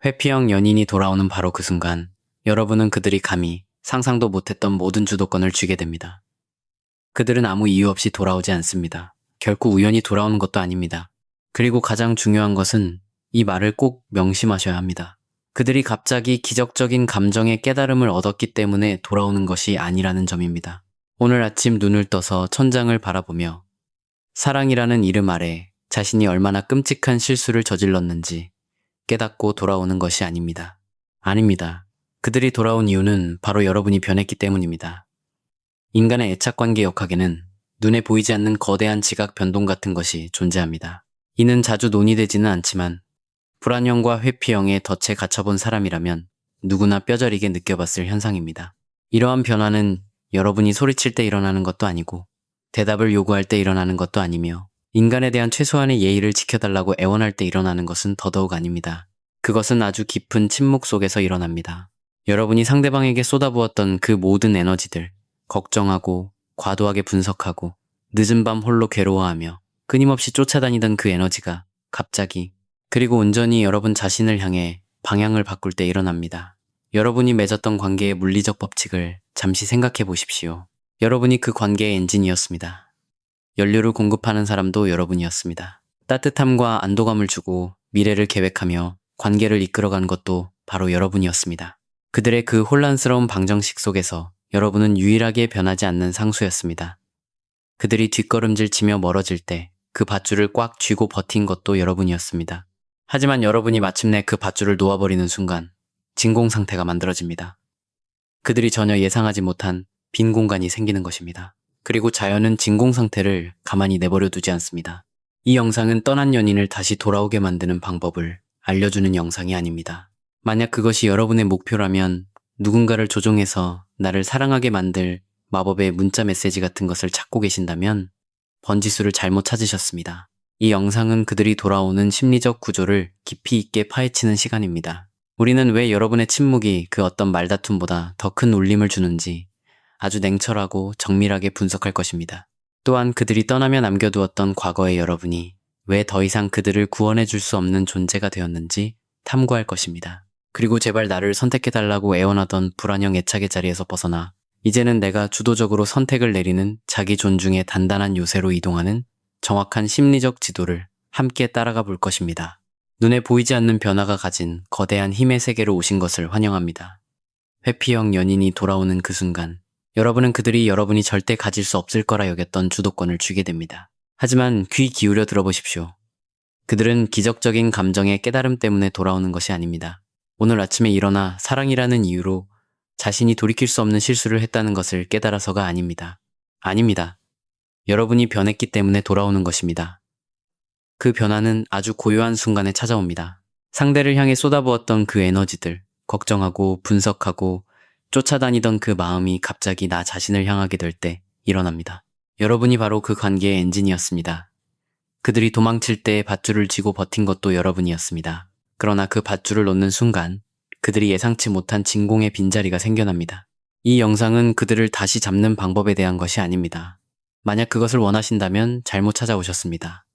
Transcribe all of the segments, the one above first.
회피형 연인이 돌아오는 바로 그 순간, 여러분은 그들이 감히 상상도 못했던 모든 주도권을 쥐게 됩니다. 그들은 아무 이유 없이 돌아오지 않습니다. 결코 우연히 돌아오는 것도 아닙니다. 그리고 가장 중요한 것은 이 말을 꼭 명심하셔야 합니다. 그들이 갑자기 기적적인 감정의 깨달음을 얻었기 때문에 돌아오는 것이 아니라는 점입니다. 오늘 아침 눈을 떠서 천장을 바라보며 사랑이라는 이름 아래 자신이 얼마나 끔찍한 실수를 저질렀는지 깨닫고 돌아오는 것이 아닙니다. 아닙니다. 그들이 돌아온 이유는 바로 여러분이 변했기 때문입니다. 인간의 애착관계 역학에는 눈에 보이지 않는 거대한 지각 변동 같은 것이 존재합니다. 이는 자주 논의되지는 않지만 불안형과 회피형의 덫에 갇혀본 사람이라면 누구나 뼈저리게 느껴봤을 현상입니다. 이러한 변화는 여러분이 소리칠 때 일어나는 것도 아니고 대답을 요구할 때 일어나는 것도 아니며 인간에 대한 최소한의 예의를 지켜달라고 애원할 때 일어나는 것은 더더욱 아닙니다. 그것은 아주 깊은 침묵 속에서 일어납니다. 여러분이 상대방에게 쏟아부었던 그 모든 에너지들, 걱정하고 과도하게 분석하고 늦은 밤 홀로 괴로워하며 끊임없이 쫓아다니던 그 에너지가 갑자기 그리고 온전히 여러분 자신을 향해 방향을 바꿀 때 일어납니다. 여러분이 맺었던 관계의 물리적 법칙을 잠시 생각해 보십시오. 여러분이 그 관계의 엔진이었습니다. 연료를 공급하는 사람도 여러분이었습니다. 따뜻함과 안도감을 주고 미래를 계획하며 관계를 이끌어가는 것도 바로 여러분이었습니다. 그들의 그 혼란스러운 방정식 속에서 여러분은 유일하게 변하지 않는 상수였습니다. 그들이 뒷걸음질 치며 멀어질 때 그 밧줄을 꽉 쥐고 버틴 것도 여러분이었습니다. 하지만 여러분이 마침내 그 밧줄을 놓아버리는 순간 진공 상태가 만들어집니다. 그들이 전혀 예상하지 못한 빈 공간이 생기는 것입니다. 그리고 자연은 진공 상태를 가만히 내버려 두지 않습니다. 이 영상은 떠난 연인을 다시 돌아오게 만드는 방법을 알려주는 영상이 아닙니다. 만약 그것이 여러분의 목표라면 누군가를 조종해서 나를 사랑하게 만들 마법의 문자 메시지 같은 것을 찾고 계신다면 번지수를 잘못 찾으셨습니다. 이 영상은 그들이 돌아오는 심리적 구조를 깊이 있게 파헤치는 시간입니다. 우리는 왜 여러분의 침묵이 그 어떤 말다툼보다 더 큰 울림을 주는지 아주 냉철하고 정밀하게 분석할 것입니다. 또한 그들이 떠나며 남겨두었던 과거의 여러분이 왜 더 이상 그들을 구원해 줄 수 없는 존재가 되었는지 탐구할 것입니다. 그리고 제발 나를 선택해달라고 애원하던 불안형 애착의 자리에서 벗어나 이제는 내가 주도적으로 선택을 내리는 자기 존중의 단단한 요새로 이동하는 정확한 심리적 지도를 함께 따라가 볼 것입니다. 눈에 보이지 않는 변화가 가진 거대한 힘의 세계로 오신 것을 환영합니다. 회피형 연인이 돌아오는 그 순간 여러분은 그들이 여러분이 절대 가질 수 없을 거라 여겼던 주도권을 쥐게 됩니다. 하지만 귀 기울여 들어보십시오. 그들은 기적적인 감정의 깨달음 때문에 돌아오는 것이 아닙니다. 오늘 아침에 일어나 사랑이라는 이유로 자신이 돌이킬 수 없는 실수를 했다는 것을 깨달아서가 아닙니다. 아닙니다. 여러분이 변했기 때문에 돌아오는 것입니다. 그 변화는 아주 고요한 순간에 찾아옵니다. 상대를 향해 쏟아부었던 그 에너지들, 걱정하고 분석하고 쫓아다니던 그 마음이 갑자기 나 자신을 향하게 될 때 일어납니다. 여러분이 바로 그 관계의 엔진이었습니다. 그들이 도망칠 때 밧줄을 쥐고 버틴 것도 여러분이었습니다. 그러나 그 밧줄을 놓는 순간 그들이 예상치 못한 진공의 빈자리가 생겨납니다. 이 영상은 그들을 다시 잡는 방법에 대한 것이 아닙니다. 만약 그것을 원하신다면 잘못 찾아오셨습니다.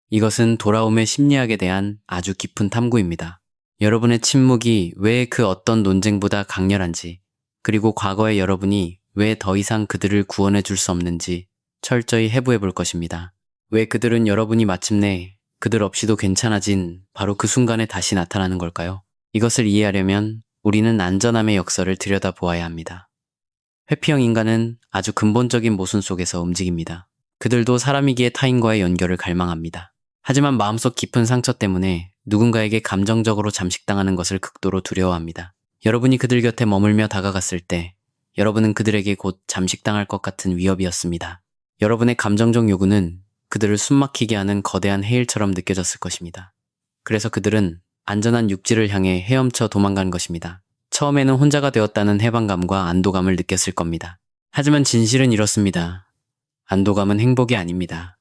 이것은 돌아옴의 심리학에 대한 아주 깊은 탐구입니다. 여러분의 침묵이 왜 그 어떤 논쟁보다 강렬한지, 그리고 과거의 여러분이 왜 더 이상 그들을 구원해 줄 수 없는지 철저히 해부해 볼 것입니다. 왜 그들은 여러분이 마침내 그들 없이도 괜찮아진 바로 그 순간에 다시 나타나는 걸까요? 이것을 이해하려면 우리는 안전함의 역설을 들여다보아야 합니다. 회피형 인간은 아주 근본적인 모순 속에서 움직입니다. 그들도 사람이기에 타인과의 연결을 갈망합니다. 하지만 마음속 깊은 상처 때문에 누군가에게 감정적으로 잠식당하는 것을 극도로 두려워합니다. 여러분이 그들 곁에 머물며 다가갔을 때 여러분은 그들에게 곧 잠식당할 것 같은 위협이었습니다. 여러분의 감정적 요구는 그들을 숨막히게 하는 거대한 해일처럼 느껴졌을 것입니다. 그래서 그들은 안전한 육지를 향해 헤엄쳐 도망간 것입니다. 처음에는 혼자가 되었다는 해방감과 안도감을 느꼈을 겁니다. 하지만 진실은 이렇습니다. 안도감은 행복이 아닙니다.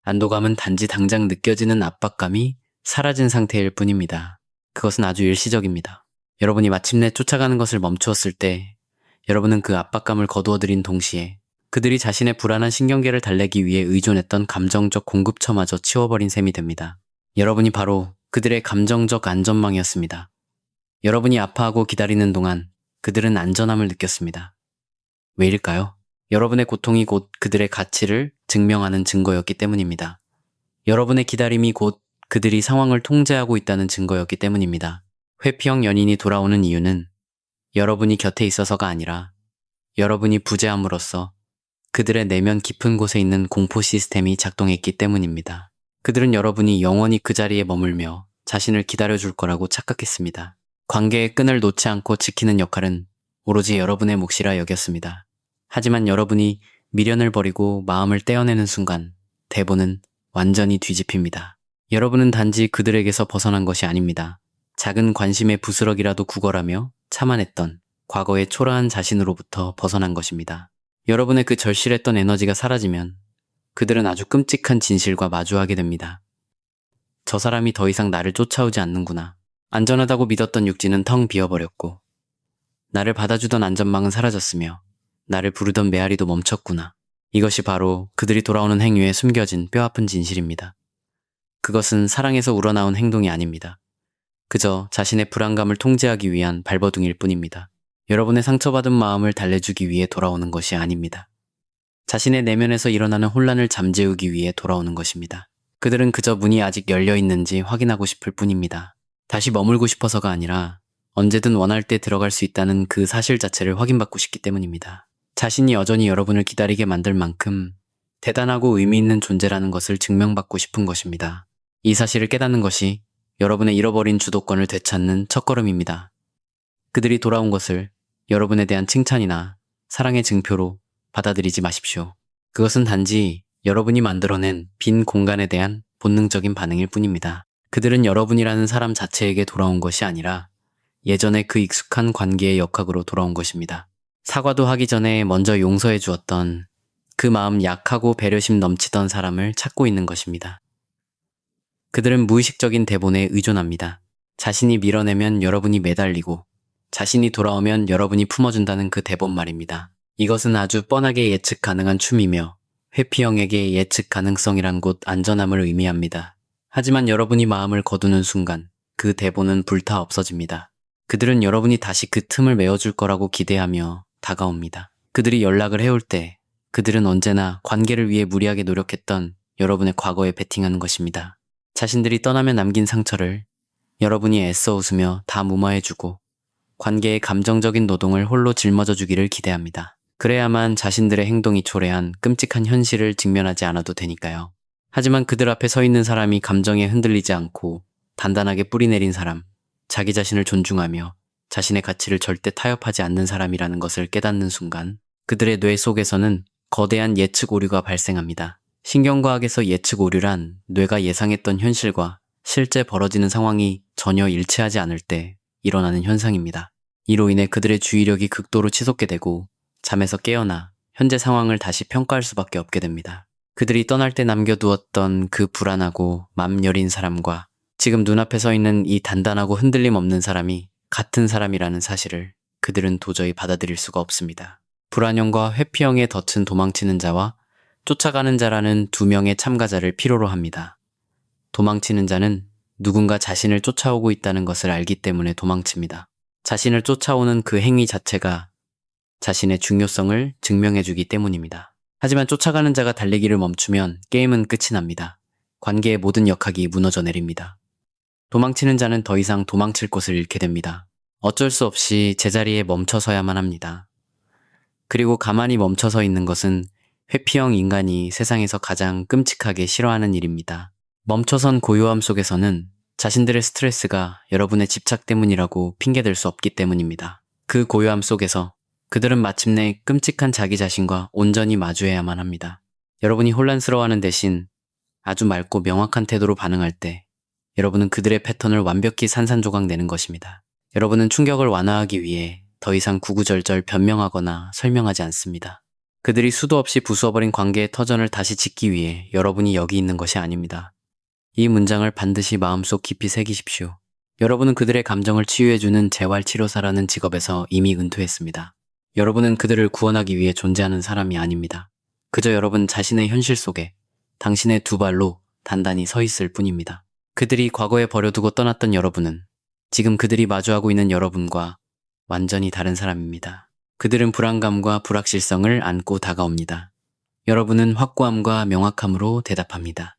안도감은 단지 당장 느껴지는 압박감이 사라진 상태일 뿐입니다. 그것은 아주 일시적입니다. 여러분이 마침내 쫓아가는 것을 멈추었을 때 여러분은 그 압박감을 거두어들인 동시에 그들이 자신의 불안한 신경계를 달래기 위해 의존했던 감정적 공급처마저 치워버린 셈이 됩니다. 여러분이 바로 그들의 감정적 안전망이었습니다. 여러분이 아파하고 기다리는 동안 그들은 안전함을 느꼈습니다. 왜일까요? 여러분의 고통이 곧 그들의 가치를 증명하는 증거였기 때문입니다. 여러분의 기다림이 곧 그들이 상황을 통제하고 있다는 증거였기 때문입니다. 회피형 연인이 돌아오는 이유는 여러분이 곁에 있어서가 아니라 여러분이 부재함으로써 그들의 내면 깊은 곳에 있는 공포 시스템이 작동했기 때문입니다. 그들은 여러분이 영원히 그 자리에 머물며 자신을 기다려줄 거라고 착각했습니다. 관계의 끈을 놓지 않고 지키는 역할은 오로지 여러분의 몫이라 여겼습니다. 하지만 여러분이 미련을 버리고 마음을 떼어내는 순간 대본은 완전히 뒤집힙니다. 여러분은 단지 그들에게서 벗어난 것이 아닙니다. 작은 관심의 부스럭이라도 구걸하며 참아냈던 과거의 초라한 자신으로부터 벗어난 것입니다. 여러분의 그 절실했던 에너지가 사라지면 그들은 아주 끔찍한 진실과 마주하게 됩니다. 저 사람이 더 이상 나를 쫓아오지 않는구나. 안전하다고 믿었던 육지는 텅 비어버렸고 나를 받아주던 안전망은 사라졌으며 나를 부르던 메아리도 멈췄구나. 이것이 바로 그들이 돌아오는 행위에 숨겨진 뼈아픈 진실입니다. 그것은 사랑에서 우러나온 행동이 아닙니다. 그저 자신의 불안감을 통제하기 위한 발버둥일 뿐입니다. 여러분의 상처받은 마음을 달래주기 위해 돌아오는 것이 아닙니다. 자신의 내면에서 일어나는 혼란을 잠재우기 위해 돌아오는 것입니다. 그들은 그저 문이 아직 열려 있는지 확인하고 싶을 뿐입니다. 다시 머물고 싶어서가 아니라 언제든 원할 때 들어갈 수 있다는 그 사실 자체를 확인받고 싶기 때문입니다. 자신이 여전히 여러분을 기다리게 만들 만큼 대단하고 의미 있는 존재라는 것을 증명받고 싶은 것입니다. 이 사실을 깨닫는 것이 여러분의 잃어버린 주도권을 되찾는 첫걸음입니다. 그들이 돌아온 것을 여러분에 대한 칭찬이나 사랑의 증표로 받아들이지 마십시오. 그것은 단지 여러분이 만들어낸 빈 공간에 대한 본능적인 반응일 뿐입니다. 그들은 여러분이라는 사람 자체에게 돌아온 것이 아니라 예전에 그 익숙한 관계의 역학으로 돌아온 것입니다. 사과도 하기 전에 먼저 용서해 주었던 그 마음 약하고 배려심 넘치던 사람을 찾고 있는 것입니다. 그들은 무의식적인 대본에 의존합니다. 자신이 밀어내면 여러분이 매달리고 자신이 돌아오면 여러분이 품어준다는 그 대본 말입니다. 이것은 아주 뻔하게 예측 가능한 춤이며 회피형에게 예측 가능성이란 곳 안전함을 의미합니다. 하지만 여러분이 마음을 거두는 순간 그 대본은 불타 없어집니다. 그들은 여러분이 다시 그 틈을 메워줄 거라고 기대하며 다가옵니다. 그들이 연락을 해올 때 그들은 언제나 관계를 위해 무리하게 노력했던 여러분의 과거에 베팅하는 것입니다. 자신들이 떠나며 남긴 상처를 여러분이 애써 웃으며 다 무마해주고 관계의 감정적인 노동을 홀로 짊어져 주기를 기대합니다. 그래야만 자신들의 행동이 초래한 끔찍한 현실을 직면하지 않아도 되니까요. 하지만 그들 앞에 서 있는 사람이 감정에 흔들리지 않고 단단하게 뿌리내린 사람, 자기 자신을 존중하며 자신의 가치를 절대 타협하지 않는 사람이라는 것을 깨닫는 순간 그들의 뇌 속에서는 거대한 예측 오류가 발생합니다. 신경과학에서 예측 오류란 뇌가 예상했던 현실과 실제 벌어지는 상황이 전혀 일치하지 않을 때 일어나는 현상입니다. 이로 인해 그들의 주의력이 극도로 치솟게 되고 잠에서 깨어나 현재 상황을 다시 평가할 수밖에 없게 됩니다. 그들이 떠날 때 남겨두었던 그 불안하고 맘 여린 사람과 지금 눈앞에 서 있는 이 단단하고 흔들림 없는 사람이 같은 사람이라는 사실을 그들은 도저히 받아들일 수가 없습니다. 불안형과 회피형에 덫은 도망치는 자와 쫓아가는 자라는 두 명의 참가자를 필요로 합니다. 도망치는 자는 누군가 자신을 쫓아오고 있다는 것을 알기 때문에 도망칩니다. 자신을 쫓아오는 그 행위 자체가 자신의 중요성을 증명해주기 때문입니다. 하지만 쫓아가는 자가 달리기를 멈추면 게임은 끝이 납니다. 관계의 모든 역학이 무너져 내립니다. 도망치는 자는 더 이상 도망칠 곳을 잃게 됩니다. 어쩔 수 없이 제자리에 멈춰서야만 합니다. 그리고 가만히 멈춰서 있는 것은 회피형 인간이 세상에서 가장 끔찍하게 싫어하는 일입니다. 멈춰선 고요함 속에서는 자신들의 스트레스가 여러분의 집착 때문이라고 핑계댈 수 없기 때문입니다. 그 고요함 속에서 그들은 마침내 끔찍한 자기 자신과 온전히 마주해야만 합니다. 여러분이 혼란스러워하는 대신 아주 맑고 명확한 태도로 반응할 때 여러분은 그들의 패턴을 완벽히 산산조각 내는 것입니다. 여러분은 충격을 완화하기 위해 더 이상 구구절절 변명하거나 설명하지 않습니다. 그들이 수도 없이 부수어버린 관계의 터전을 다시 짓기 위해 여러분이 여기 있는 것이 아닙니다. 이 문장을 반드시 마음속 깊이 새기십시오. 여러분은 그들의 감정을 치유해주는 재활치료사라는 직업에서 이미 은퇴했습니다. 여러분은 그들을 구원하기 위해 존재하는 사람이 아닙니다. 그저 여러분 자신의 현실 속에 당신의 두 발로 단단히 서 있을 뿐입니다. 그들이 과거에 버려두고 떠났던 여러분은 지금 그들이 마주하고 있는 여러분과 완전히 다른 사람입니다. 그들은 불안감과 불확실성을 안고 다가옵니다. 여러분은 확고함과 명확함으로 대답합니다.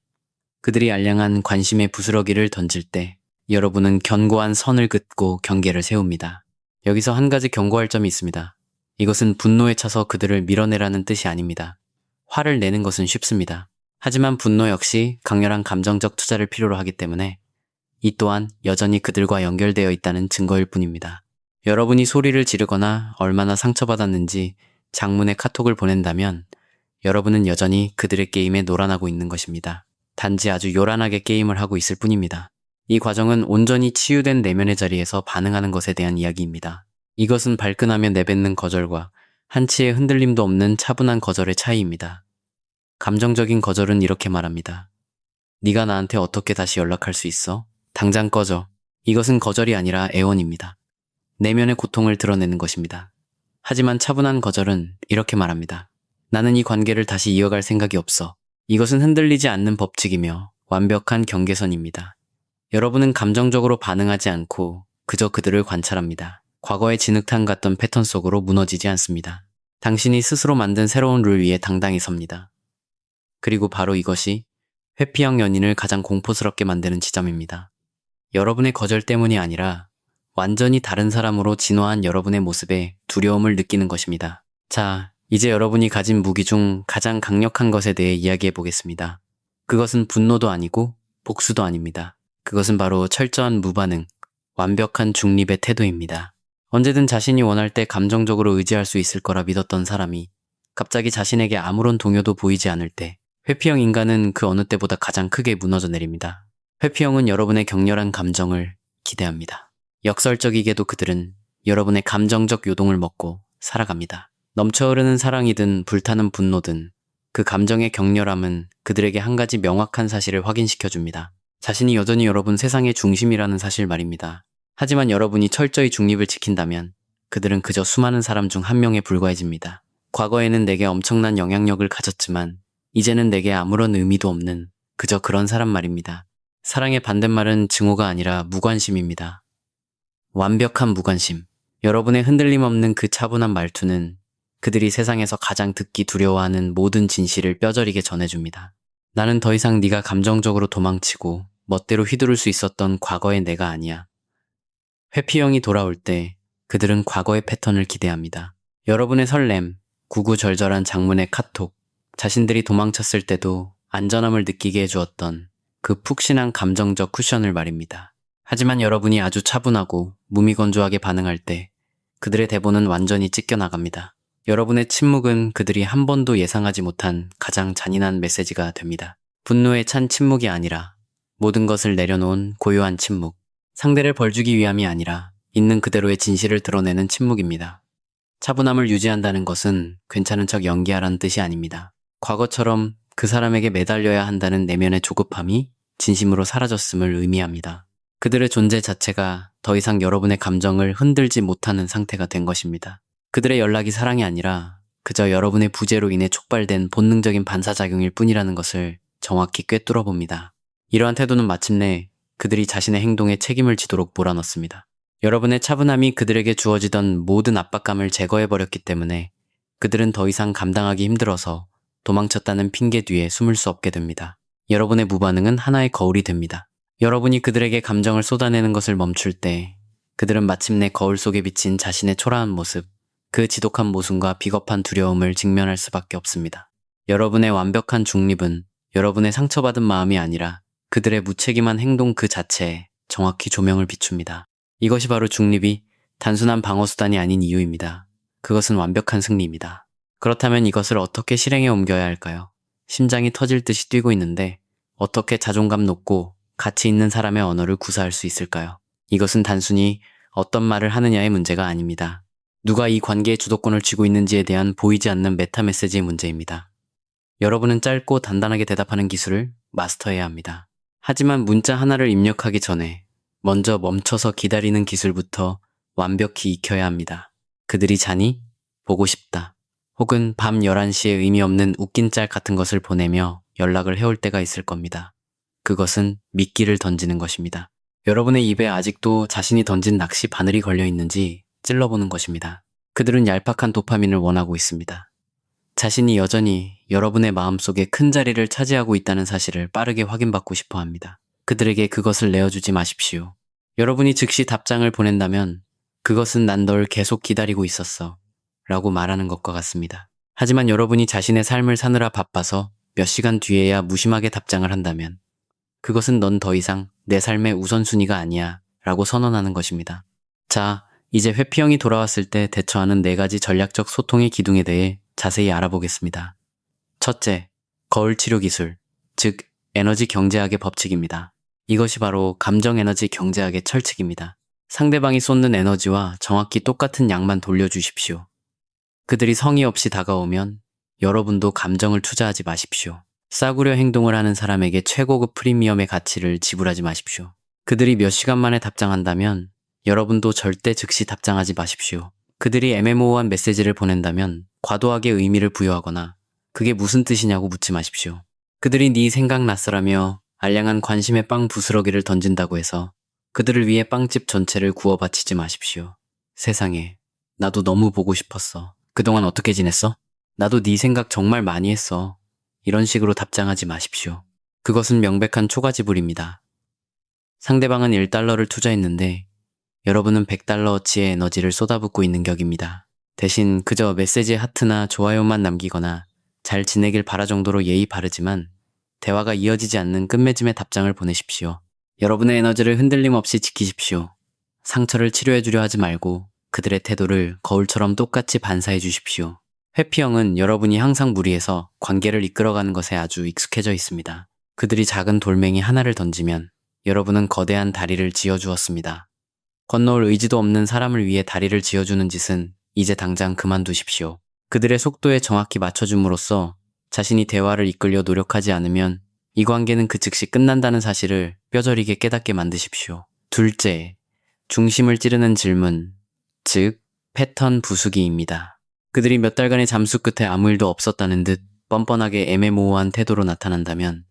그들이 알량한 관심의 부스러기를 던질 때 여러분은 견고한 선을 긋고 경계를 세웁니다. 여기서 한 가지 경고할 점이 있습니다. 이것은 분노에 차서 그들을 밀어내라는 뜻이 아닙니다. 화를 내는 것은 쉽습니다. 하지만 분노 역시 강렬한 감정적 투자를 필요로 하기 때문에 이 또한 여전히 그들과 연결되어 있다는 증거일 뿐입니다. 여러분이 소리를 지르거나 얼마나 상처받았는지 장문의 카톡을 보낸다면 여러분은 여전히 그들의 게임에 놀아나고 있는 것입니다. 단지 아주 요란하게 게임을 하고 있을 뿐입니다. 이 과정은 온전히 치유된 내면의 자리에서 반응하는 것에 대한 이야기입니다. 이것은 발끈하며 내뱉는 거절과 한치의 흔들림도 없는 차분한 거절의 차이입니다. 감정적인 거절은 이렇게 말합니다. 네가 나한테 어떻게 다시 연락할 수 있어? 당장 꺼져. 이것은 거절이 아니라 애원입니다. 내면의 고통을 드러내는 것입니다. 하지만 차분한 거절은 이렇게 말합니다. 나는 이 관계를 다시 이어갈 생각이 없어. 이것은 흔들리지 않는 법칙이며 완벽한 경계선입니다. 여러분은 감정적으로 반응하지 않고 그저 그들을 관찰합니다. 과거의 진흙탕 같던 패턴 속으로 무너지지 않습니다. 당신이 스스로 만든 새로운 룰 위에 당당히 섭니다. 그리고 바로 이것이 회피형 연인을 가장 공포스럽게 만드는 지점입니다. 여러분의 거절 때문이 아니라 완전히 다른 사람으로 진화한 여러분의 모습에 두려움을 느끼는 것입니다. 자, 이제 여러분이 가진 무기 중 가장 강력한 것에 대해 이야기해 보겠습니다. 그것은 분노도 아니고 복수도 아닙니다. 그것은 바로 철저한 무반응, 완벽한 중립의 태도입니다. 언제든 자신이 원할 때 감정적으로 의지할 수 있을 거라 믿었던 사람이 갑자기 자신에게 아무런 동요도 보이지 않을 때 회피형 인간은 그 어느 때보다 가장 크게 무너져 내립니다. 회피형은 여러분의 격렬한 감정을 기대합니다. 역설적이게도 그들은 여러분의 감정적 요동을 먹고 살아갑니다. 넘쳐흐르는 사랑이든 불타는 분노든 그 감정의 격렬함은 그들에게 한 가지 명확한 사실을 확인시켜줍니다. 자신이 여전히 여러분 세상의 중심이라는 사실 말입니다. 하지만 여러분이 철저히 중립을 지킨다면 그들은 그저 수많은 사람 중 한 명에 불과해집니다. 과거에는 내게 엄청난 영향력을 가졌지만 이제는 내게 아무런 의미도 없는 그저 그런 사람 말입니다. 사랑의 반대말은 증오가 아니라 무관심입니다. 완벽한 무관심. 여러분의 흔들림 없는 그 차분한 말투는 그들이 세상에서 가장 듣기 두려워하는 모든 진실을 뼈저리게 전해줍니다. 나는 더 이상 네가 감정적으로 도망치고 멋대로 휘두를 수 있었던 과거의 내가 아니야. 회피형이 돌아올 때 그들은 과거의 패턴을 기대합니다. 여러분의 설렘, 구구절절한 장문의 카톡, 자신들이 도망쳤을 때도 안전함을 느끼게 해주었던 그 푹신한 감정적 쿠션을 말입니다. 하지만 여러분이 아주 차분하고 무미건조하게 반응할 때 그들의 대본은 완전히 찢겨나갑니다. 여러분의 침묵은 그들이 한 번도 예상하지 못한 가장 잔인한 메시지가 됩니다. 분노에 찬 침묵이 아니라 모든 것을 내려놓은 고요한 침묵. 상대를 벌주기 위함이 아니라 있는 그대로의 진실을 드러내는 침묵입니다. 차분함을 유지한다는 것은 괜찮은 척 연기하라는 뜻이 아닙니다. 과거처럼 그 사람에게 매달려야 한다는 내면의 조급함이 진심으로 사라졌음을 의미합니다. 그들의 존재 자체가 더 이상 여러분의 감정을 흔들지 못하는 상태가 된 것입니다. 그들의 연락이 사랑이 아니라 그저 여러분의 부재로 인해 촉발된 본능적인 반사작용일 뿐이라는 것을 정확히 꿰뚫어 봅니다. 이러한 태도는 마침내 그들이 자신의 행동에 책임을 지도록 몰아넣습니다. 여러분의 차분함이 그들에게 주어지던 모든 압박감을 제거해버렸기 때문에 그들은 더 이상 감당하기 힘들어서 도망쳤다는 핑계 뒤에 숨을 수 없게 됩니다. 여러분의 무반응은 하나의 거울이 됩니다. 여러분이 그들에게 감정을 쏟아내는 것을 멈출 때 그들은 마침내 거울 속에 비친 자신의 초라한 모습, 그 지독한 모순과 비겁한 두려움을 직면할 수밖에 없습니다. 여러분의 완벽한 중립은 여러분의 상처받은 마음이 아니라 그들의 무책임한 행동 그 자체에 정확히 조명을 비춥니다. 이것이 바로 중립이 단순한 방어수단이 아닌 이유입니다. 그것은 완벽한 승리입니다. 그렇다면 이것을 어떻게 실행에 옮겨야 할까요? 심장이 터질 듯이 뛰고 있는데 어떻게 자존감 높고 가치 있는 사람의 언어를 구사할 수 있을까요? 이것은 단순히 어떤 말을 하느냐의 문제가 아닙니다. 누가 이 관계의 주도권을 쥐고 있는지에 대한 보이지 않는 메타 메시지의 문제입니다. 여러분은 짧고 단단하게 대답하는 기술을 마스터해야 합니다. 하지만 문자 하나를 입력하기 전에 먼저 멈춰서 기다리는 기술부터 완벽히 익혀야 합니다. 그들이 자니? 보고 싶다. 혹은 밤 11시에 의미 없는 웃긴 짤 같은 것을 보내며 연락을 해올 때가 있을 겁니다. 그것은 미끼를 던지는 것입니다. 여러분의 입에 아직도 자신이 던진 낚시 바늘이 걸려 있는지 찔러보는 것입니다. 그들은 얄팍한 도파민을 원하고 있습니다. 자신이 여전히 여러분의 마음속에 큰 자리를 차지하고 있다는 사실을 빠르게 확인받고 싶어 합니다. 그들에게 그것을 내어주지 마십시오. 여러분이 즉시 답장을 보낸다면 그것은 난 널 계속 기다리고 있었어 라고 말하는 것과 같습니다. 하지만 여러분이 자신의 삶을 사느라 바빠서 몇 시간 뒤에야 무심하게 답장을 한다면 그것은 넌 더 이상 내 삶의 우선순위가 아니야 라고 선언하는 것입니다. 자, 이제 회피형이 돌아왔을 때 대처하는 4가지 전략적 소통의 기둥에 대해 자세히 알아보겠습니다. 첫째, 거울 치료 기술, 즉 에너지 경제학의 법칙입니다. 이것이 바로 감정 에너지 경제학의 철칙입니다. 상대방이 쏟는 에너지와 정확히 똑같은 양만 돌려주십시오. 그들이 성의 없이 다가오면 여러분도 감정을 투자하지 마십시오. 싸구려 행동을 하는 사람에게 최고급 프리미엄의 가치를 지불하지 마십시오. 그들이 몇 시간 만에 답장한다면 여러분도 절대 즉시 답장하지 마십시오. 그들이 애매모호한 메시지를 보낸다면 과도하게 의미를 부여하거나 그게 무슨 뜻이냐고 묻지 마십시오. 그들이 네 생각났어라며 알량한 관심의 빵 부스러기를 던진다고 해서 그들을 위해 빵집 전체를 구워 바치지 마십시오. 세상에, 나도 너무 보고 싶었어. 그동안 어떻게 지냈어? 나도 네 생각 정말 많이 했어. 이런 식으로 답장하지 마십시오. 그것은 명백한 초과지불입니다. 상대방은 1달러를 투자했는데 여러분은 100달러어치의 에너지를 쏟아붓고 있는 격입니다. 대신 그저 메시지에 하트나 좋아요만 남기거나 잘 지내길 바라 정도로 예의 바르지만 대화가 이어지지 않는 끝맺음의 답장을 보내십시오. 여러분의 에너지를 흔들림 없이 지키십시오. 상처를 치료해주려 하지 말고 그들의 태도를 거울처럼 똑같이 반사해 주십시오. 회피형은 여러분이 항상 무리해서 관계를 이끌어가는 것에 아주 익숙해져 있습니다. 그들이 작은 돌멩이 하나를 던지면 여러분은 거대한 다리를 지어주었습니다. 건너올 의지도 없는 사람을 위해 다리를 지어주는 짓은 이제 당장 그만두십시오. 그들의 속도에 정확히 맞춰줌으로써 자신이 대화를 이끌려 노력하지 않으면 이 관계는 그 즉시 끝난다는 사실을 뼈저리게 깨닫게 만드십시오. 둘째, 중심을 찌르는 질문, 즉 패턴 부수기입니다. 그들이 몇 달간의 잠수 끝에 아무 일도 없었다는 듯 뻔뻔하게 애매모호한 태도로 나타난다면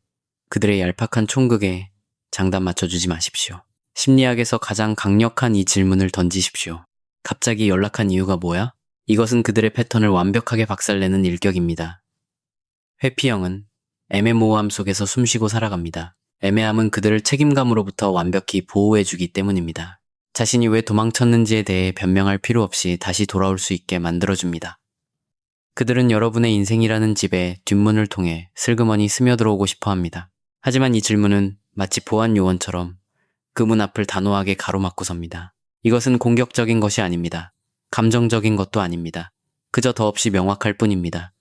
그들의 얄팍한 총극에 장단 맞춰주지 마십시오. 심리학에서 가장 강력한 이 질문을 던지십시오. 갑자기 연락한 이유가 뭐야? 이것은 그들의 패턴을 완벽하게 박살내는 일격입니다. 회피형은 애매모호함 속에서 숨쉬고 살아갑니다. 애매함은 그들을 책임감으로부터 완벽히 보호해주기 때문입니다. 자신이 왜 도망쳤는지에 대해 변명할 필요 없이 다시 돌아올 수 있게 만들어줍니다. 그들은 여러분의 인생이라는 집에 뒷문을 통해 슬그머니 스며들어오고 싶어 합니다. 하지만 이 질문은 마치 보안 요원처럼 그 문 앞을 단호하게 가로막고 섭니다. 이것은 공격적인 것이 아닙니다. 감정적인 것도 아닙니다. 그저 더없이 명확할 뿐입니다.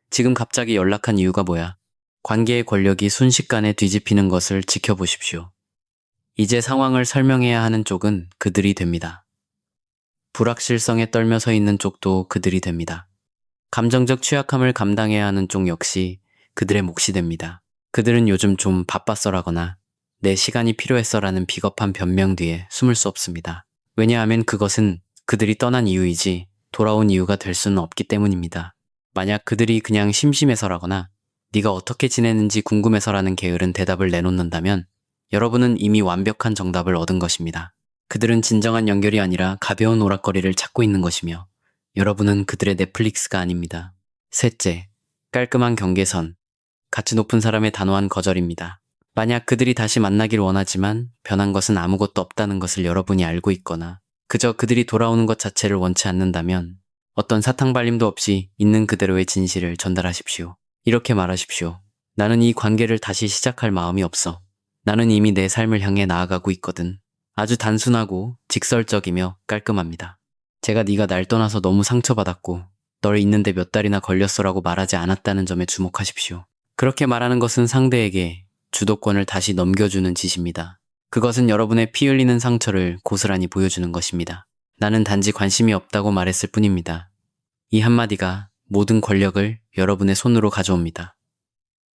지금 갑자기 연락한 이유가 뭐야? 관계의 권력이 순식간에 뒤집히는 것을 지켜보십시오. 이제 상황을 설명해야 하는 쪽은 그들이 됩니다. 불확실성에 떨며 서 있는 쪽도 그들이 됩니다. 감정적 취약함을 감당해야 하는 쪽 역시 그들의 몫이 됩니다. 그들은 요즘 좀 바빴어라거나 내 시간이 필요했어라는 비겁한 변명 뒤에 숨을 수 없습니다. 왜냐하면 그것은 그들이 떠난 이유이지 돌아온 이유가 될 수는 없기 때문입니다. 만약 그들이 그냥 심심해서라거나 네가 어떻게 지내는지 궁금해서라는 게으른 대답을 내놓는다면 여러분은 이미 완벽한 정답을 얻은 것입니다. 그들은 진정한 연결이 아니라 가벼운 오락거리를 찾고 있는 것이며 여러분은 그들의 넷플릭스가 아닙니다. 셋째, 깔끔한 경계선. 가치 높은 사람의 단호한 거절입니다. 만약 그들이 다시 만나길 원하지만 변한 것은 아무것도 없다는 것을 여러분이 알고 있거나 그저 그들이 돌아오는 것 자체를 원치 않는다면 어떤 사탕발림도 없이 있는 그대로의 진실을 전달하십시오. 이렇게 말하십시오. 나는 이 관계를 다시 시작할 마음이 없어. 나는 이미 내 삶을 향해 나아가고 있거든. 아주 단순하고 직설적이며 깔끔합니다. 제가 네가 날 떠나서 너무 상처받았고 널 잊는데 몇 달이나 걸렸어라고 말하지 않았다는 점에 주목하십시오. 그렇게 말하는 것은 상대에게 주도권을 다시 넘겨주는 짓입니다. 그것은 여러분의 피 흘리는 상처를 고스란히 보여주는 것입니다. 나는 단지 관심이 없다고 말했을 뿐입니다. 이 한마디가 모든 권력을 여러분의 손으로 가져옵니다.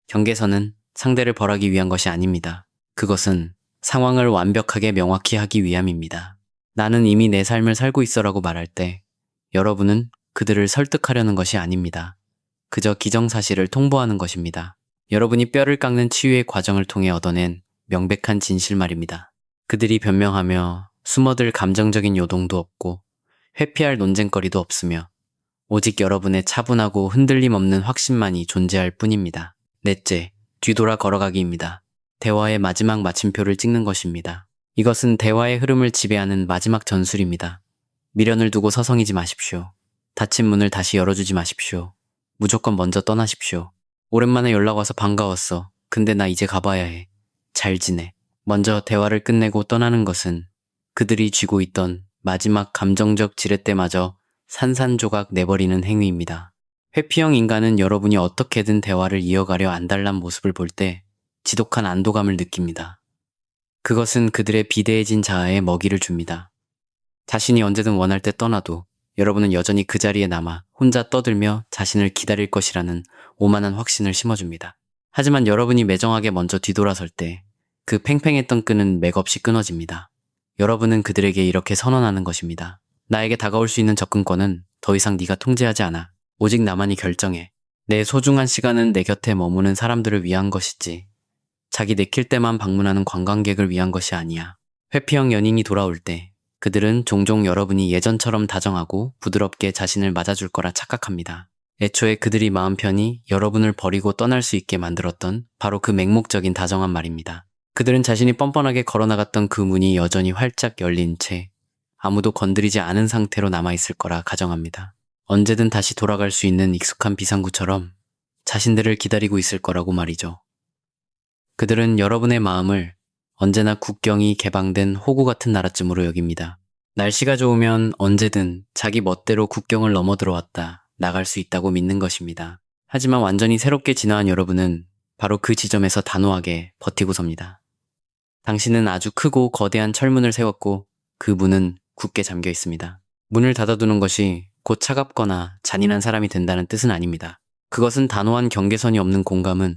경계선은 상대를 벌하기 위한 것이 아닙니다. 그것은 상황을 완벽하게 명확히 하기 위함입니다. 나는 이미 내 삶을 살고 있어라고 말할 때 여러분은 그들을 설득하려는 것이 아닙니다. 그저 기정사실을 통보하는 것입니다. 여러분이 뼈를 깎는 치유의 과정을 통해 얻어낸 명백한 진실 말입니다. 그들이 변명하며 숨어들 감정적인 요동도 없고 회피할 논쟁거리도 없으며 오직 여러분의 차분하고 흔들림 없는 확신만이 존재할 뿐입니다. 넷째, 뒤돌아 걸어가기입니다. 대화의 마지막 마침표를 찍는 것입니다. 이것은 대화의 흐름을 지배하는 마지막 전술입니다. 미련을 두고 서성이지 마십시오. 닫힌 문을 다시 열어주지 마십시오. 무조건 먼저 떠나십시오. 오랜만에 연락 와서 반가웠어. 근데 나 이제 가봐야 해. 잘 지내. 먼저 대화를 끝내고 떠나는 것은 그들이 쥐고 있던 마지막 감정적 지렛대마저 산산조각 내버리는 행위입니다. 회피형 인간은 여러분이 어떻게든 대화를 이어가려 안달난 모습을 볼 때 지독한 안도감을 느낍니다. 그것은 그들의 비대해진 자아에 먹이를 줍니다. 자신이 언제든 원할 때 떠나도 여러분은 여전히 그 자리에 남아 혼자 떠들며 자신을 기다릴 것이라는 오만한 확신을 심어줍니다. 하지만 여러분이 매정하게 먼저 뒤돌아설 때 그 팽팽했던 끈은 맥없이 끊어집니다. 여러분은 그들에게 이렇게 선언하는 것입니다. 나에게 다가올 수 있는 접근권은 더 이상 네가 통제하지 않아. 오직 나만이 결정해. 내 소중한 시간은 내 곁에 머무는 사람들을 위한 것이지. 자기 내킬 때만 방문하는 관광객을 위한 것이 아니야. 회피형 연인이 돌아올 때 그들은 종종 여러분이 예전처럼 다정하고 부드럽게 자신을 맞아줄 거라 착각합니다. 애초에 그들이 마음 편히 여러분을 버리고 떠날 수 있게 만들었던 바로 그 맹목적인 다정한 말입니다. 그들은 자신이 뻔뻔하게 걸어나갔던 그 문이 여전히 활짝 열린 채 아무도 건드리지 않은 상태로 남아있을 거라 가정합니다. 언제든 다시 돌아갈 수 있는 익숙한 비상구처럼 자신들을 기다리고 있을 거라고 말이죠. 그들은 여러분의 마음을 언제나 국경이 개방된 호구 같은 나라쯤으로 여깁니다. 날씨가 좋으면 언제든 자기 멋대로 국경을 넘어 들어왔다 나갈 수 있다고 믿는 것입니다. 하지만 완전히 새롭게 진화한 여러분은 바로 그 지점에서 단호하게 버티고 섭니다. 당신은 아주 크고 거대한 철문을 세웠고 그 문은 굳게 잠겨 있습니다. 문을 닫아두는 것이 곧 차갑거나 잔인한 사람이 된다는 뜻은 아닙니다. 그것은 단호한 경계선이 없는 공감은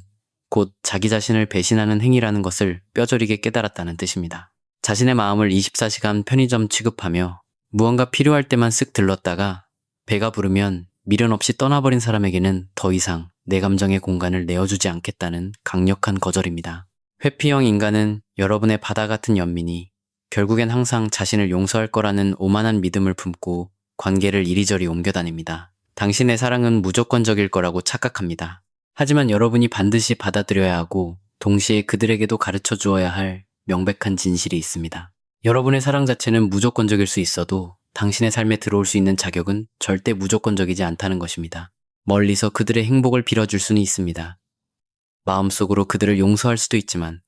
곧 자기 자신을 배신하는 행위라는 것을 뼈저리게 깨달았다는 뜻입니다. 자신의 마음을 24시간 편의점 취급하며 무언가 필요할 때만 쓱 들렀다가 배가 부르면 미련 없이 떠나버린 사람에게는 더 이상 내 감정의 공간을 내어주지 않겠다는 강력한 거절입니다. 회피형 인간은 여러분의 바다 같은 연민이 결국엔 항상 자신을 용서할 거라는 오만한 믿음을 품고 관계를 이리저리 옮겨다닙니다. 당신의 사랑은 무조건적일 거라고 착각합니다. 하지만 여러분이 반드시 받아들여야 하고 동시에 그들에게도 가르쳐 주어야 할 명백한 진실이 있습니다. 여러분의 사랑 자체는 무조건적일 수 있어도 당신의 삶에 들어올 수 있는 자격은 절대 무조건적이지 않다는 것입니다. 멀리서 그들의 행복을 빌어줄 수는 있습니다. 마음속으로 그들을 용서할 수도 있지만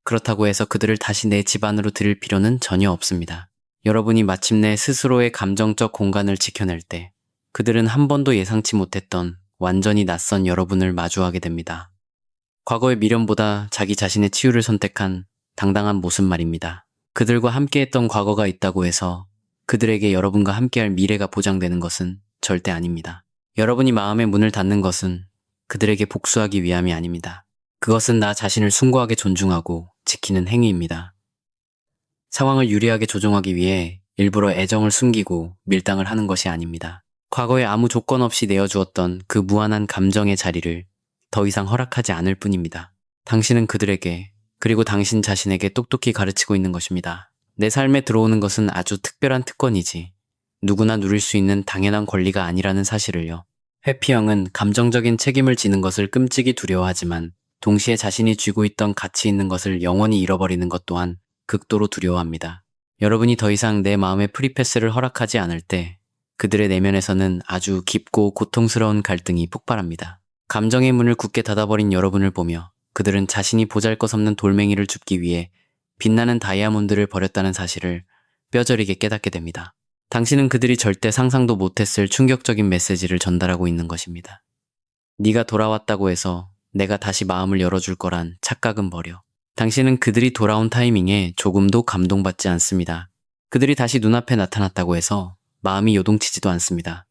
그렇다고 해서 그들을 다시 내 집안으로 들일 필요는 전혀 없습니다. 여러분이 마침내 스스로의 감정적 공간을 지켜낼 때 그들은 한 번도 예상치 못했던 완전히 낯선 여러분을 마주하게 됩니다. 과거의 미련보다 자기 자신의 치유를 선택한 당당한 모습 말입니다. 그들과 함께했던 과거가 있다고 해서 그들에게 여러분과 함께할 미래가 보장되는 것은 절대 아닙니다. 여러분이 마음의 문을 닫는 것은 그들에게 복수하기 위함이 아닙니다. 그것은 나 자신을 숭고하게 존중하고 지키는 행위입니다. 상황을 유리하게 조정하기 위해 일부러 애정을 숨기고 밀당을 하는 것이 아닙니다. 과거에 아무 조건 없이 내어주었던 그 무한한 감정의 자리를 더 이상 허락하지 않을 뿐입니다. 당신은 그들에게 그리고 당신 자신에게 똑똑히 가르치고 있는 것입니다. 내 삶에 들어오는 것은 아주 특별한 특권이지 누구나 누릴 수 있는 당연한 권리가 아니라는 사실을요. 회피형은 감정적인 책임을 지는 것을 끔찍이 두려워하지만 동시에 자신이 쥐고 있던 가치 있는 것을 영원히 잃어버리는 것 또한 극도로 두려워합니다. 여러분이 더 이상 내 마음의 프리패스를 허락하지 않을 때 그들의 내면에서는 아주 깊고 고통스러운 갈등이 폭발합니다. 감정의 문을 굳게 닫아버린 여러분을 보며 그들은 자신이 보잘것없는 돌멩이를 줍기 위해 빛나는 다이아몬드를 버렸다는 사실을 뼈저리게 깨닫게 됩니다. 당신은 그들이 절대 상상도 못했을 충격적인 메시지를 전달하고 있는 것입니다. 네가 돌아왔다고 해서 내가 다시 마음을 열어줄 거란 착각은 버려. 당신은 그들이 돌아온 타이밍에 조금도 감동받지 않습니다. 그들이 다시 눈앞에 나타났다고 해서 마음이 요동치지도 않습니다.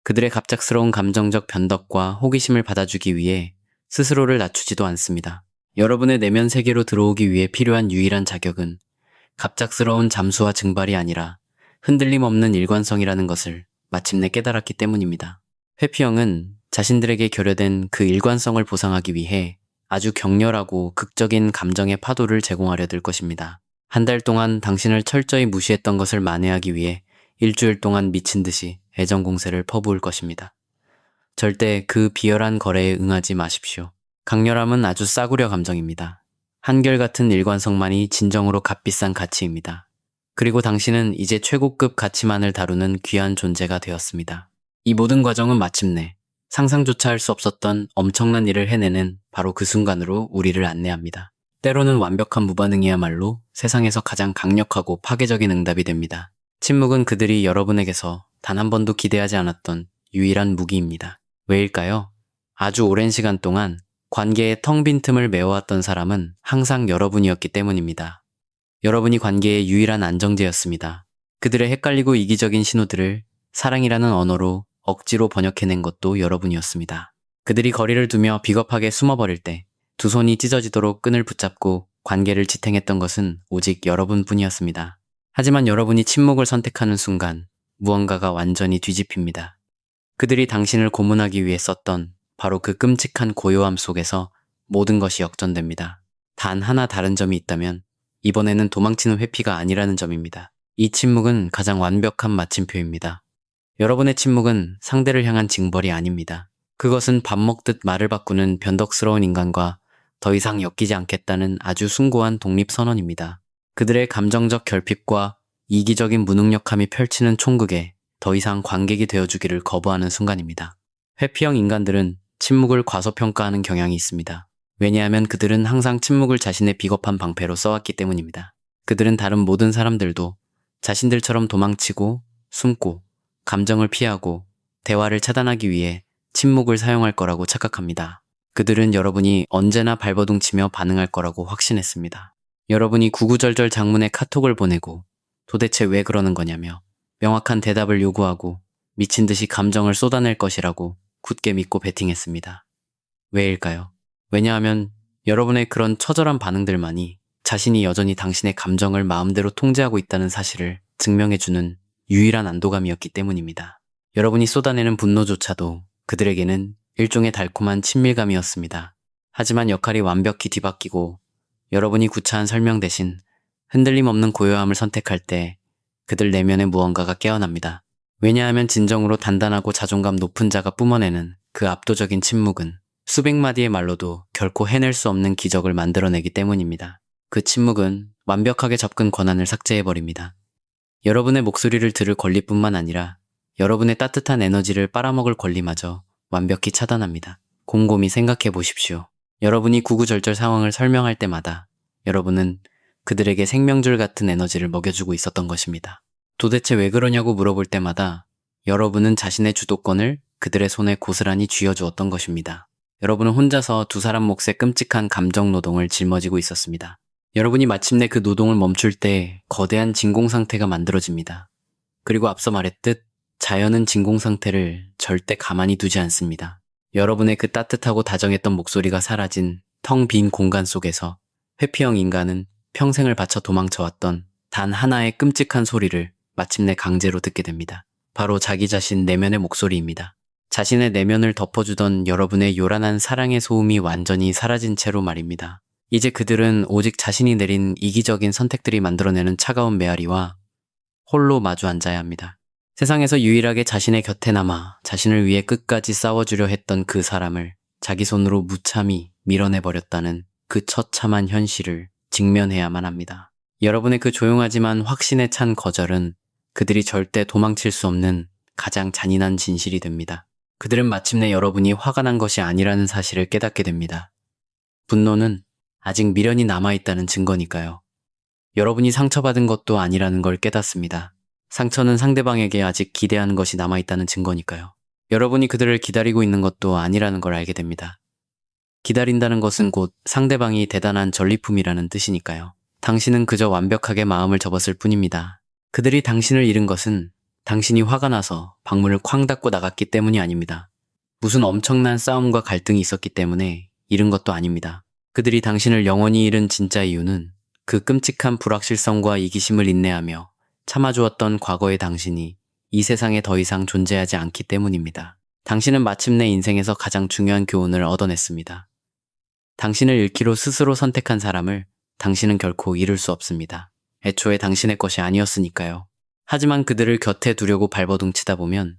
그들의 갑작스러운 감정적 변덕과 호기심을 받아주기 위해 스스로를 낮추지도 않습니다. 여러분의 내면 세계로 들어오기 위해 필요한 유일한 자격은 갑작스러운 잠수와 증발이 아니라 흔들림 없는 일관성이라는 것을 마침내 깨달았기 때문입니다. 회피형은 자신들에게 결여된 그 일관성을 보상하기 위해 아주 격렬하고 극적인 감정의 파도를 제공하려 들 것입니다. 한 달 동안 당신을 철저히 무시했던 것을 만회하기 위해 일주일 동안 미친 듯이 애정 공세를 퍼부을 것입니다. 절대 그 비열한 거래에 응하지 마십시오. 강렬함은 아주 싸구려 감정입니다. 한결같은 일관성만이 진정으로 값비싼 가치입니다. 그리고 당신은 이제 최고급 가치만을 다루는 귀한 존재가 되었습니다. 이 모든 과정은 마침내 상상조차 할 수 없었던 엄청난 일을 해내는 바로 그 순간으로 우리를 안내합니다. 때로는 완벽한 무반응이야말로 세상에서 가장 강력하고 파괴적인 응답이 됩니다. 침묵은 그들이 여러분에게서 단 한 번도 기대하지 않았던 유일한 무기입니다. 왜일까요? 아주 오랜 시간 동안 관계의 텅 빈 틈을 메워왔던 사람은 항상 여러분이었기 때문입니다. 여러분이 관계의 유일한 안정제였습니다. 그들의 헷갈리고 이기적인 신호들을 사랑이라는 언어로 억지로 번역해낸 것도 여러분이었습니다. 그들이 거리를 두며 비겁하게 숨어버릴 때 두 손이 찢어지도록 끈을 붙잡고 관계를 지탱했던 것은 오직 여러분뿐이었습니다. 하지만 여러분이 침묵을 선택하는 순간 무언가가 완전히 뒤집힙니다. 그들이 당신을 고문하기 위해 썼던 바로 그 끔찍한 고요함 속에서 모든 것이 역전됩니다. 단 하나 다른 점이 있다면 이번에는 도망치는 회피가 아니라는 점입니다. 이 침묵은 가장 완벽한 마침표입니다. 여러분의 침묵은 상대를 향한 징벌이 아닙니다. 그것은 밥 먹듯 말을 바꾸는 변덕스러운 인간과 더 이상 엮이지 않겠다는 아주 숭고한 독립선언입니다. 그들의 감정적 결핍과 이기적인 무능력함이 펼치는 총극에 더 이상 관객이 되어주기를 거부하는 순간입니다. 회피형 인간들은 침묵을 과소평가하는 경향이 있습니다. 왜냐하면 그들은 항상 침묵을 자신의 비겁한 방패로 써왔기 때문입니다. 그들은 다른 모든 사람들도 자신들처럼 도망치고 숨고 감정을 피하고 대화를 차단하기 위해 침묵을 사용할 거라고 착각합니다. 그들은 여러분이 언제나 발버둥치며 반응할 거라고 확신했습니다. 여러분이 구구절절 장문의 카톡을 보내고 도대체 왜 그러는 거냐며 명확한 대답을 요구하고 미친 듯이 감정을 쏟아낼 것이라고 굳게 믿고 베팅했습니다. 왜일까요? 왜냐하면 여러분의 그런 처절한 반응들만이 자신이 여전히 당신의 감정을 마음대로 통제하고 있다는 사실을 증명해주는 유일한 안도감이었기 때문입니다. 여러분이 쏟아내는 분노조차도 그들에게는 일종의 달콤한 친밀감이었습니다. 하지만 역할이 완벽히 뒤바뀌고 여러분이 구차한 설명 대신 흔들림 없는 고요함을 선택할 때 그들 내면의 무언가가 깨어납니다. 왜냐하면 진정으로 단단하고 자존감 높은 자가 뿜어내는 그 압도적인 침묵은 수백 마디의 말로도 결코 해낼 수 없는 기적을 만들어내기 때문입니다. 그 침묵은 완벽하게 접근 권한을 삭제해버립니다. 여러분의 목소리를 들을 권리뿐만 아니라 여러분의 따뜻한 에너지를 빨아먹을 권리마저 완벽히 차단합니다. 곰곰이 생각해 보십시오. 여러분이 구구절절 상황을 설명할 때마다 여러분은 그들에게 생명줄 같은 에너지를 먹여주고 있었던 것입니다. 도대체 왜 그러냐고 물어볼 때마다 여러분은 자신의 주도권을 그들의 손에 고스란히 쥐어주었던 것입니다. 여러분은 혼자서 두 사람 몫의 끔찍한 감정 노동을 짊어지고 있었습니다. 여러분이 마침내 그 노동을 멈출 때 거대한 진공 상태가 만들어집니다. 그리고 앞서 말했듯 자연은 진공 상태를 절대 가만히 두지 않습니다. 여러분의 그 따뜻하고 다정했던 목소리가 사라진 텅 빈 공간 속에서 회피형 인간은 평생을 바쳐 도망쳐왔던 단 하나의 끔찍한 소리를 마침내 강제로 듣게 됩니다. 바로 자기 자신 내면의 목소리입니다. 자신의 내면을 덮어주던 여러분의 요란한 사랑의 소음이 완전히 사라진 채로 말입니다. 이제 그들은 오직 자신이 내린 이기적인 선택들이 만들어내는 차가운 메아리와 홀로 마주 앉아야 합니다. 세상에서 유일하게 자신의 곁에 남아 자신을 위해 끝까지 싸워주려 했던 그 사람을 자기 손으로 무참히 밀어내버렸다는 그 처참한 현실을 직면해야만 합니다. 여러분의 그 조용하지만 확신에 찬 거절은 그들이 절대 도망칠 수 없는 가장 잔인한 진실이 됩니다. 그들은 마침내 여러분이 화가 난 것이 아니라는 사실을 깨닫게 됩니다. 분노는 아직 미련이 남아있다는 증거니까요. 여러분이 상처받은 것도 아니라는 걸 깨닫습니다. 상처는 상대방에게 아직 기대하는 것이 남아있다는 증거니까요. 여러분이 그들을 기다리고 있는 것도 아니라는 걸 알게 됩니다. 기다린다는 것은 곧 상대방이 대단한 전리품이라는 뜻이니까요. 당신은 그저 완벽하게 마음을 접었을 뿐입니다. 그들이 당신을 잃은 것은 당신이 화가 나서 방문을 쾅 닫고 나갔기 때문이 아닙니다. 무슨 엄청난 싸움과 갈등이 있었기 때문에 잃은 것도 아닙니다. 그들이 당신을 영원히 잃은 진짜 이유는 그 끔찍한 불확실성과 이기심을 인내하며 참아주었던 과거의 당신이 이 세상에 더 이상 존재하지 않기 때문입니다. 당신은 마침내 인생에서 가장 중요한 교훈을 얻어냈습니다. 당신을 잃기로 스스로 선택한 사람을 당신은 결코 잃을 수 없습니다. 애초에 당신의 것이 아니었으니까요. 하지만 그들을 곁에 두려고 발버둥치다 보면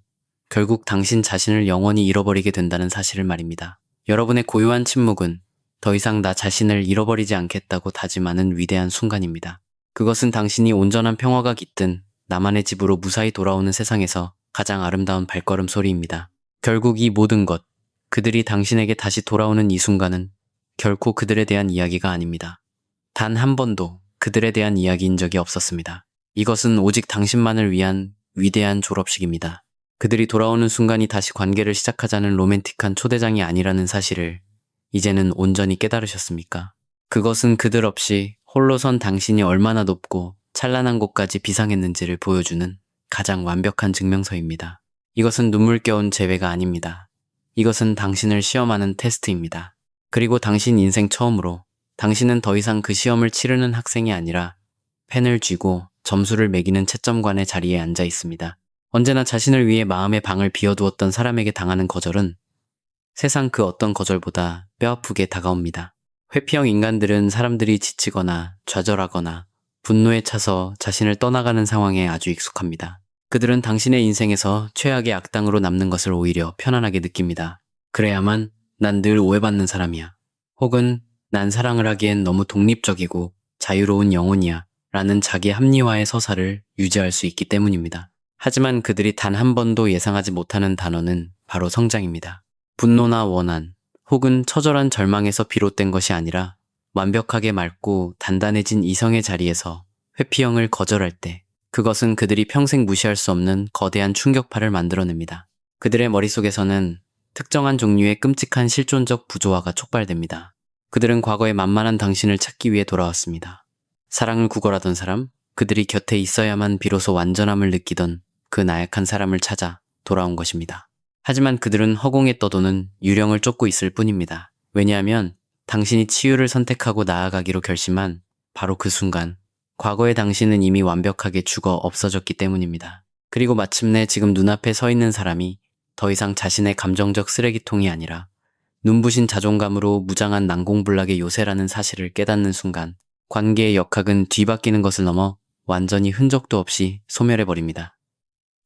결국 당신 자신을 영원히 잃어버리게 된다는 사실을 말입니다. 여러분의 고요한 침묵은 더 이상 나 자신을 잃어버리지 않겠다고 다짐하는 위대한 순간입니다. 그것은 당신이 온전한 평화가 깃든 나만의 집으로 무사히 돌아오는 세상에서 가장 아름다운 발걸음 소리입니다. 결국 이 모든 것, 그들이 당신에게 다시 돌아오는 이 순간은 결코 그들에 대한 이야기가 아닙니다. 단 한 번도 그들에 대한 이야기인 적이 없었습니다. 이것은 오직 당신만을 위한 위대한 졸업식입니다. 그들이 돌아오는 순간이 다시 관계를 시작하자는 로맨틱한 초대장이 아니라는 사실을 이제는 온전히 깨달으셨습니까? 그것은 그들 없이 홀로 선 당신이 얼마나 높고 찬란한 곳까지 비상했는지를 보여주는 가장 완벽한 증명서입니다. 이것은 눈물겨운 재회가 아닙니다. 이것은 당신을 시험하는 테스트입니다. 그리고 당신 인생 처음으로 당신은 더 이상 그 시험을 치르는 학생이 아니라 펜을 쥐고 점수를 매기는 채점관의 자리에 앉아 있습니다. 언제나 자신을 위해 마음의 방을 비워두었던 사람에게 당하는 거절은 세상 그 어떤 거절보다 뼈아프게 다가옵니다. 회피형 인간들은 사람들이 지치거나 좌절하거나 분노에 차서 자신을 떠나가는 상황에 아주 익숙합니다. 그들은 당신의 인생에서 최악의 악당으로 남는 것을 오히려 편안하게 느낍니다. 그래야만 난 늘 오해받는 사람이야. 혹은 난 사랑을 하기엔 너무 독립적이고 자유로운 영혼이야. 라는 자기 합리화의 서사를 유지할 수 있기 때문입니다. 하지만 그들이 단 한 번도 예상하지 못하는 단어는 바로 성장입니다. 분노나 원한 혹은 처절한 절망에서 비롯된 것이 아니라 완벽하게 맑고 단단해진 이성의 자리에서 회피형을 거절할 때 그것은 그들이 평생 무시할 수 없는 거대한 충격파를 만들어냅니다. 그들의 머릿속에서는 특정한 종류의 끔찍한 실존적 부조화가 촉발됩니다. 그들은 과거의 만만한 당신을 찾기 위해 돌아왔습니다. 사랑을 구걸하던 사람, 그들이 곁에 있어야만 비로소 완전함을 느끼던 그 나약한 사람을 찾아 돌아온 것입니다. 하지만 그들은 허공에 떠도는 유령을 쫓고 있을 뿐입니다. 왜냐하면 당신이 치유를 선택하고 나아가기로 결심한 바로 그 순간, 과거의 당신은 이미 완벽하게 죽어 없어졌기 때문입니다. 그리고 마침내 지금 눈앞에 서 있는 사람이 더 이상 자신의 감정적 쓰레기통이 아니라 눈부신 자존감으로 무장한 난공불락의 요새라는 사실을 깨닫는 순간, 관계의 역학은 뒤바뀌는 것을 넘어 완전히 흔적도 없이 소멸해버립니다.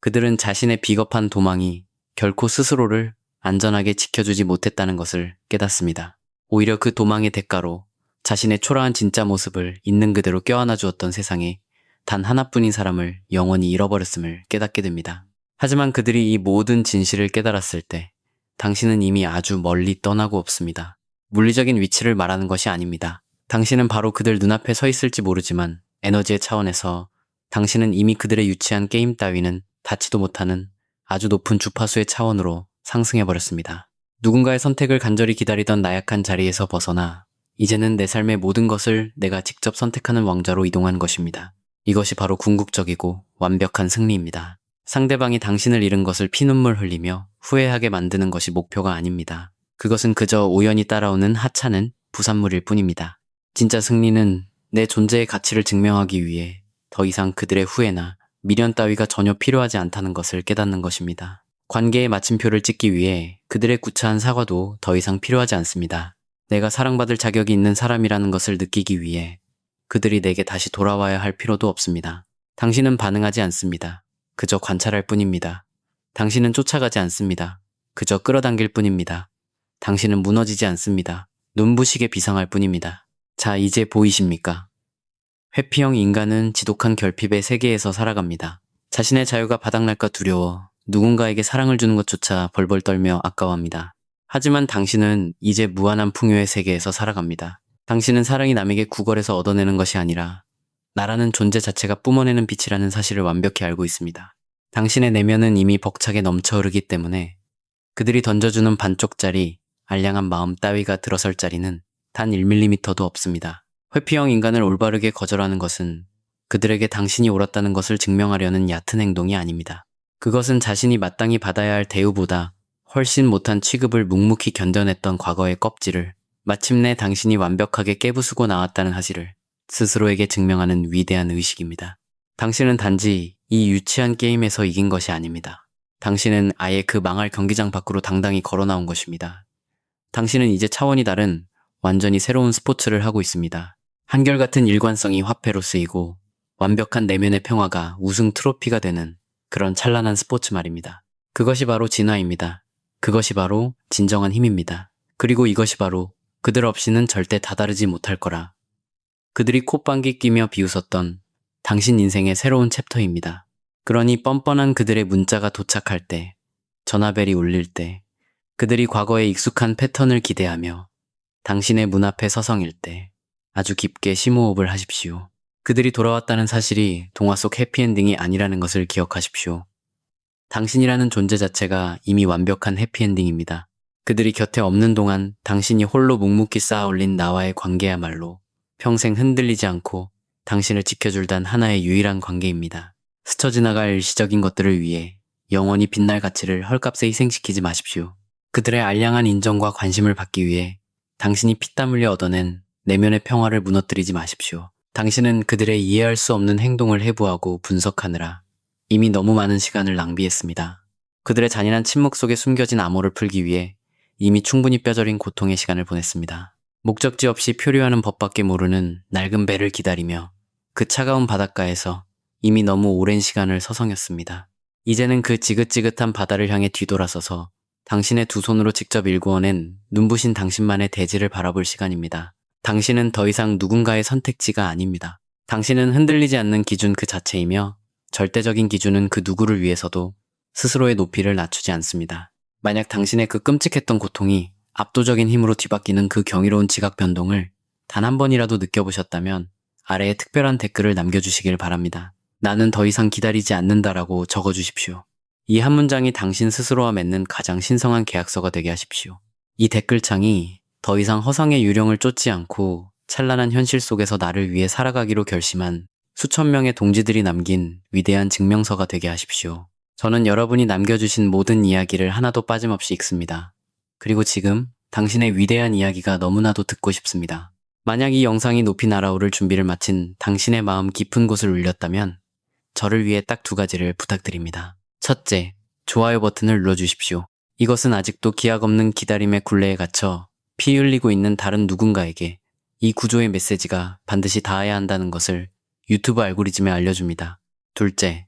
그들은 자신의 비겁한 도망이 결코 스스로를 안전하게 지켜주지 못했다는 것을 깨닫습니다. 오히려 그 도망의 대가로 자신의 초라한 진짜 모습을 있는 그대로 껴안아 주었던 세상에 단 하나뿐인 사람을 영원히 잃어버렸음을 깨닫게 됩니다. 하지만 그들이 이 모든 진실을 깨달았을 때 당신은 이미 아주 멀리 떠나고 없습니다. 물리적인 위치를 말하는 것이 아닙니다. 당신은 바로 그들 눈앞에 서 있을지 모르지만 에너지의 차원에서 당신은 이미 그들의 유치한 게임 따위는 닿지도 못하는 아주 높은 주파수의 차원으로 상승해버렸습니다. 누군가의 선택을 간절히 기다리던 나약한 자리에서 벗어나 이제는 내 삶의 모든 것을 내가 직접 선택하는 왕좌로 이동한 것입니다. 이것이 바로 궁극적이고 완벽한 승리입니다. 상대방이 당신을 잃은 것을 피눈물 흘리며 후회하게 만드는 것이 목표가 아닙니다. 그것은 그저 우연히 따라오는 하찮은 부산물일 뿐입니다. 진짜 승리는 내 존재의 가치를 증명하기 위해 더 이상 그들의 후회나 미련 따위가 전혀 필요하지 않다는 것을 깨닫는 것입니다. 관계의 마침표를 찍기 위해 그들의 구차한 사과도 더 이상 필요하지 않습니다. 내가 사랑받을 자격이 있는 사람이라는 것을 느끼기 위해 그들이 내게 다시 돌아와야 할 필요도 없습니다. 당신은 반응하지 않습니다. 그저 관찰할 뿐입니다. 당신은 쫓아가지 않습니다. 그저 끌어당길 뿐입니다. 당신은 무너지지 않습니다. 눈부시게 비상할 뿐입니다. 자, 이제 보이십니까? 회피형 인간은 지독한 결핍의 세계에서 살아갑니다. 자신의 자유가 바닥날까 두려워 누군가에게 사랑을 주는 것조차 벌벌 떨며 아까워합니다. 하지만 당신은 이제 무한한 풍요의 세계에서 살아갑니다. 당신은 사랑이 남에게 구걸해서 얻어내는 것이 아니라 나라는 존재 자체가 뿜어내는 빛이라는 사실을 완벽히 알고 있습니다. 당신의 내면은 이미 벅차게 넘쳐흐르기 때문에 그들이 던져주는 반쪽짜리 알량한 마음 따위가 들어설 자리는 단 1mm도 없습니다. 회피형 인간을 올바르게 거절하는 것은 그들에게 당신이 옳았다는 것을 증명하려는 얕은 행동이 아닙니다. 그것은 자신이 마땅히 받아야 할 대우보다 훨씬 못한 취급을 묵묵히 견뎌냈던 과거의 껍질을 마침내 당신이 완벽하게 깨부수고 나왔다는 사실을 스스로에게 증명하는 위대한 의식입니다. 당신은 단지 이 유치한 게임에서 이긴 것이 아닙니다. 당신은 아예 그 망할 경기장 밖으로 당당히 걸어 나온 것입니다. 당신은 이제 차원이 다른 완전히 새로운 스포츠를 하고 있습니다. 한결같은 일관성이 화폐로 쓰이고 완벽한 내면의 평화가 우승 트로피가 되는 그런 찬란한 스포츠 말입니다. 그것이 바로 진화입니다. 그것이 바로 진정한 힘입니다. 그리고 이것이 바로 그들 없이는 절대 다다르지 못할 거라. 그들이 콧방귀 끼며 비웃었던 당신 인생의 새로운 챕터입니다. 그러니 뻔뻔한 그들의 문자가 도착할 때, 전화벨이 울릴 때, 그들이 과거의 익숙한 패턴을 기대하며 당신의 문 앞에 서성일 때 아주 깊게 심호흡을 하십시오. 그들이 돌아왔다는 사실이 동화 속 해피엔딩이 아니라는 것을 기억하십시오. 당신이라는 존재 자체가 이미 완벽한 해피엔딩입니다. 그들이 곁에 없는 동안 당신이 홀로 묵묵히 쌓아올린 나와의 관계야말로 평생 흔들리지 않고 당신을 지켜줄 단 하나의 유일한 관계입니다. 스쳐 지나갈 일시적인 것들을 위해 영원히 빛날 가치를 헐값에 희생시키지 마십시오. 그들의 알량한 인정과 관심을 받기 위해 당신이 피땀 흘려 얻어낸 내면의 평화를 무너뜨리지 마십시오. 당신은 그들의 이해할 수 없는 행동을 해부하고 분석하느라 이미 너무 많은 시간을 낭비했습니다. 그들의 잔인한 침묵 속에 숨겨진 암호를 풀기 위해 이미 충분히 뼈저린 고통의 시간을 보냈습니다. 목적지 없이 표류하는 법밖에 모르는 낡은 배를 기다리며 그 차가운 바닷가에서 이미 너무 오랜 시간을 서성였습니다. 이제는 그 지긋지긋한 바다를 향해 뒤돌아서서 당신의 두 손으로 직접 일구어낸 눈부신 당신만의 대지를 바라볼 시간입니다. 당신은 더 이상 누군가의 선택지가 아닙니다. 당신은 흔들리지 않는 기준 그 자체이며 절대적인 기준은 그 누구를 위해서도 스스로의 높이를 낮추지 않습니다. 만약 당신의 그 끔찍했던 고통이 압도적인 힘으로 뒤바뀌는 그 경이로운 지각 변동을 단 한 번이라도 느껴보셨다면 아래에 특별한 댓글을 남겨주시길 바랍니다. 나는 더 이상 기다리지 않는다라고 적어주십시오. 이 한 문장이 당신 스스로와 맺는 가장 신성한 계약서가 되게 하십시오. 이 댓글창이 더 이상 허상의 유령을 쫓지 않고 찬란한 현실 속에서 나를 위해 살아가기로 결심한 수천 명의 동지들이 남긴 위대한 증명서가 되게 하십시오. 저는 여러분이 남겨주신 모든 이야기를 하나도 빠짐없이 읽습니다. 그리고 지금 당신의 위대한 이야기가 너무나도 듣고 싶습니다. 만약 이 영상이 높이 날아오를 준비를 마친 당신의 마음 깊은 곳을 울렸다면 저를 위해 딱 두 가지를 부탁드립니다. 첫째, 좋아요 버튼을 눌러주십시오. 이것은 아직도 기약 없는 기다림의 굴레에 갇혀 피 흘리고 있는 다른 누군가에게 이 구조의 메시지가 반드시 닿아야 한다는 것을 유튜브 알고리즘에 알려줍니다. 둘째,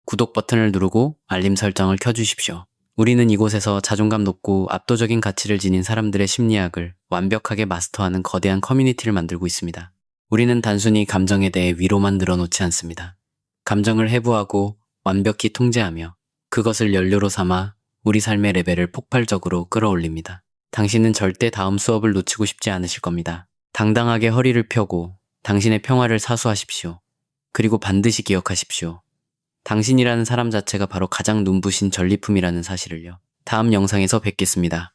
구독 버튼을 누르고 알림 설정을 켜주십시오. 우리는 이곳에서 자존감 높고 압도적인 가치를 지닌 사람들의 심리학을 완벽하게 마스터하는 거대한 커뮤니티를 만들고 있습니다. 우리는 단순히 감정에 대해 위로만 늘어놓지 않습니다. 감정을 해부하고 완벽히 통제하며 그것을 연료로 삼아 우리 삶의 레벨을 폭발적으로 끌어올립니다. 당신은 절대 다음 수업을 놓치고 싶지 않으실 겁니다. 당당하게 허리를 펴고 당신의 평화를 사수하십시오. 그리고 반드시 기억하십시오. 당신이라는 사람 자체가 바로 가장 눈부신 전리품이라는 사실을요. 다음 영상에서 뵙겠습니다.